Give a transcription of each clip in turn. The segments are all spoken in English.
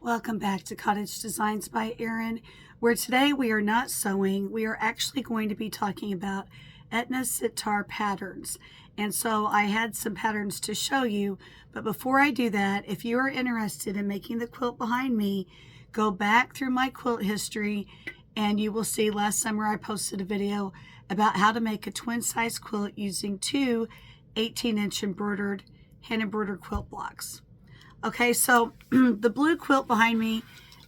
Welcome back to Cottage Designs by Erin, where today we are not sewing. We are actually going to be talking about Edyta Sitar patterns. And so I had some patterns to show you, but before I do that, if you are interested in making the quilt behind me, go back through my quilt history and you will see last summer I posted a video about how to make a twin size quilt using two 18-inch hand embroidered quilt blocks. Okay, so the blue quilt behind me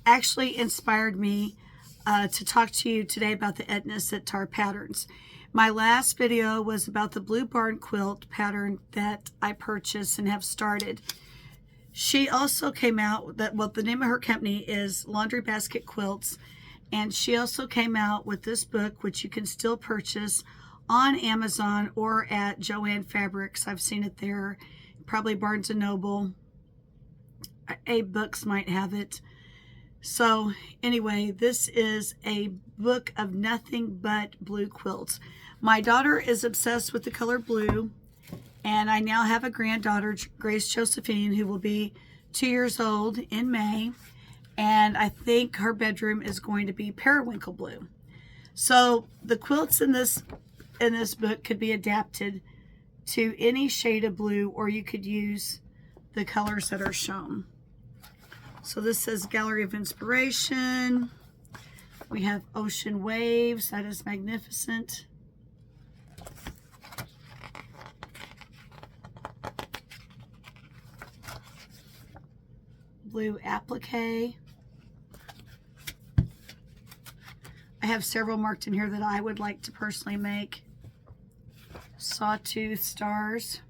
actually inspired me to talk to you today about the Edyta Sitar patterns. My last video was about the blue barn quilt pattern that I purchased and have started. She also came out, the name of her company is Laundry Basket Quilts, and she also came out with this book, which you can still purchase on Amazon or at Joann Fabrics. I've seen it there, probably Barnes & Noble. Books might have it. So anyway, this is a book of nothing but blue quilts. My daughter is obsessed with the color blue, and I now have a granddaughter, Grace Josephine, who will be 2 years old in May, and I think her bedroom is going to be periwinkle blue. So the quilts in this book could be adapted to any shade of blue, or you could use the colors that are shown. So this says Gallery of Inspiration. We have Ocean Waves. That is magnificent. Blue applique. I have several marked in here that I would like to personally make. Sawtooth stars.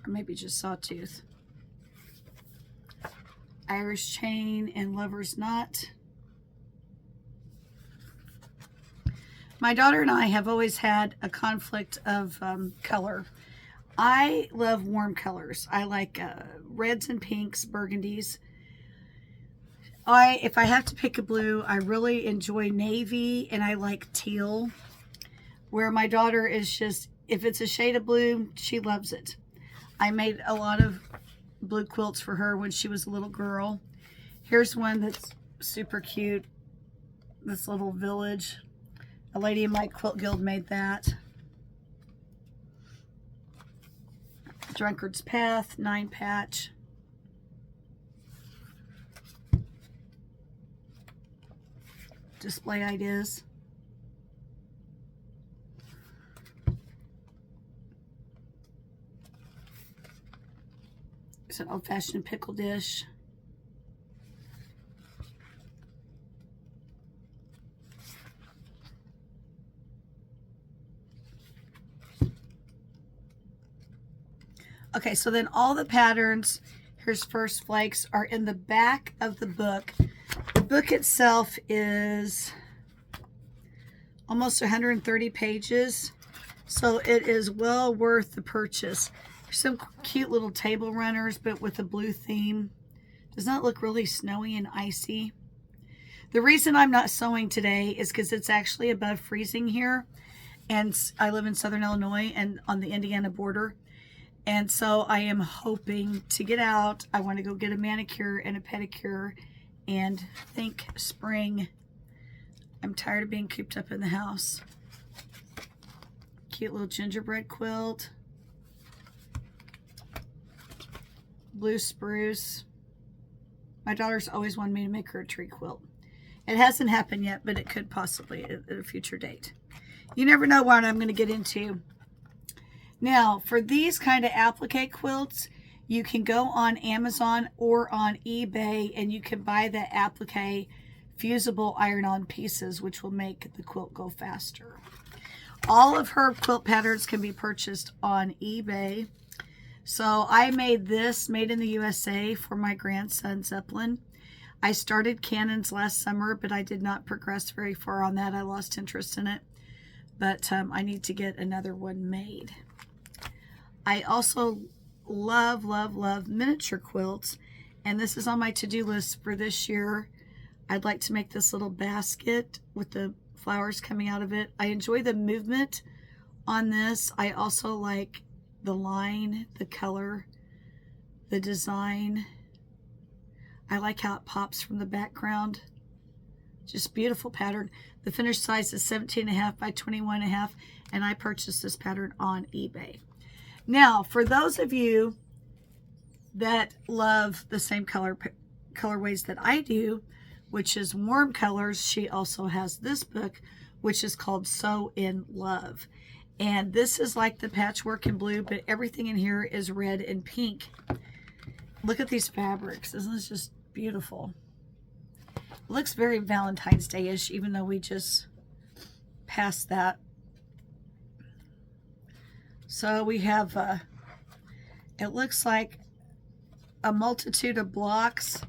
Or maybe just sawtooth. Irish chain and lover's knot. My daughter and I have always had a conflict of color. I love warm colors. I like reds and pinks, burgundies. If I have to pick a blue, I really enjoy navy and I like teal. Where my daughter is just, if it's a shade of blue, she loves it. I made a lot of blue quilts for her when she was a little girl. Here's one that's super cute. This little village. A lady in my quilt guild made that. Drunkard's Path, 9-patch. Display ideas. It's an old-fashioned pickle dish. Okay, so then all the patterns, here's First Flakes, are in the back of the book. The book itself is almost 130 pages, so it is well worth the purchase. Some cute little table runners, but with a blue theme. Does not look really snowy and icy. The reason I'm not sewing today is because it's actually above freezing here, and I live in Southern Illinois and on the Indiana border, and so I am hoping to get out. I want to go get a manicure and a pedicure and think spring. I'm tired of being cooped up in the house. Cute little gingerbread quilt. Blue spruce. My daughter's always wanted me to make her a tree quilt. It hasn't happened yet, but it could possibly at a future date. You never know what I'm going to get into. Now, for these kind of applique quilts, you can go on Amazon or on eBay and you can buy the applique fusible iron-on pieces, which will make the quilt go faster. All of her quilt patterns can be purchased on eBay. So I made this, made in the USA, for my grandson Zeppelin. I started Cannons last summer, but I did not progress very far on that. I lost interest in it. But I need to get another one made. I also love, love, love miniature quilts. And this is on my to-do list for this year. I'd like to make this little basket with the flowers coming out of it. I enjoy the movement on this. I also like the line, the color. The design, I like how it pops from the background. Just beautiful pattern. The finished size is 17.5 by 21.5, and I purchased this pattern on eBay. Now, for those of you that love the same colorways that I do, which is warm colors, she also has this book, which is called Sew in Love. And this is like the patchwork in blue, but everything in here is red and pink. Look at these fabrics. Isn't this just beautiful? It looks very Valentine's Day-ish, even though we just passed that. So we have, it looks like a multitude of blocks,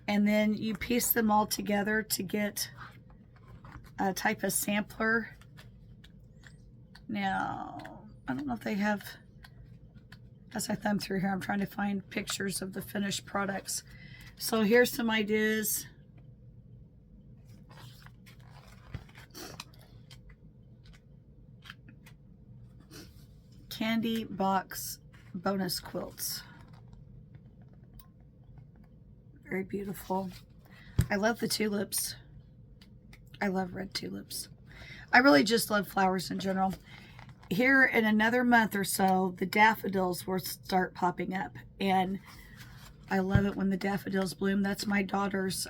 and then you piece them all together to get a type of sampler. Now, I don't know if they have, as I thumb through here, I'm trying to find pictures of the finished products. So here's some ideas. Candy box bonus quilts. Very beautiful. I love the tulips. I love red tulips. I really just love flowers in general. Here in another month or so, the daffodils will start popping up, and I love it when the daffodils bloom. That's my daughter's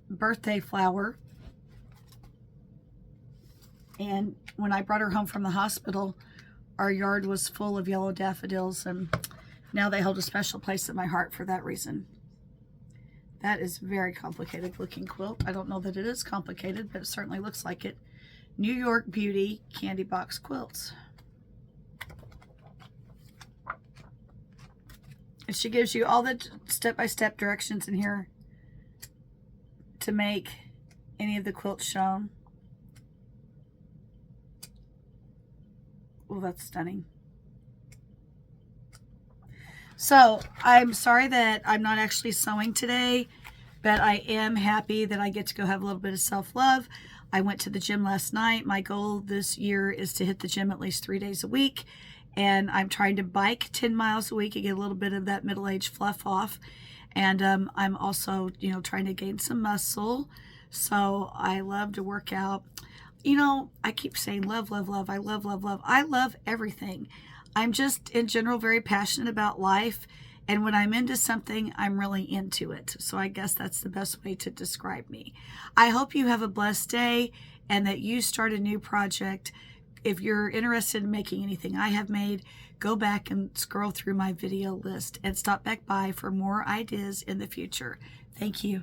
birthday flower. And when I brought her home from the hospital, our yard was full of yellow daffodils, and now they hold a special place in my heart for that reason. That is very complicated looking quilt. I don't know that it is complicated, but it certainly looks like it. New York Beauty Candy Box Quilts. And she gives you all the step-by-step directions in here to make any of the quilts shown. Oh, that's stunning. So I'm sorry that I'm not actually sewing today, but I am happy that I get to go have a little bit of self-love. I went to the gym last night. My goal this year is to hit the gym at least 3 days a week, and I'm trying to bike 10 miles a week and get a little bit of that middle-aged fluff off. And I'm also, you know, trying to gain some muscle. So I love to work out. You know, I keep saying love, love, love. I love, love, love. I love everything. I'm just, in general, very passionate about life. And when I'm into something, I'm really into it. So I guess that's the best way to describe me. I hope you have a blessed day and that you start a new project. If you're interested in making anything I have made, go back and scroll through my video list and stop back by for more ideas in the future. Thank you.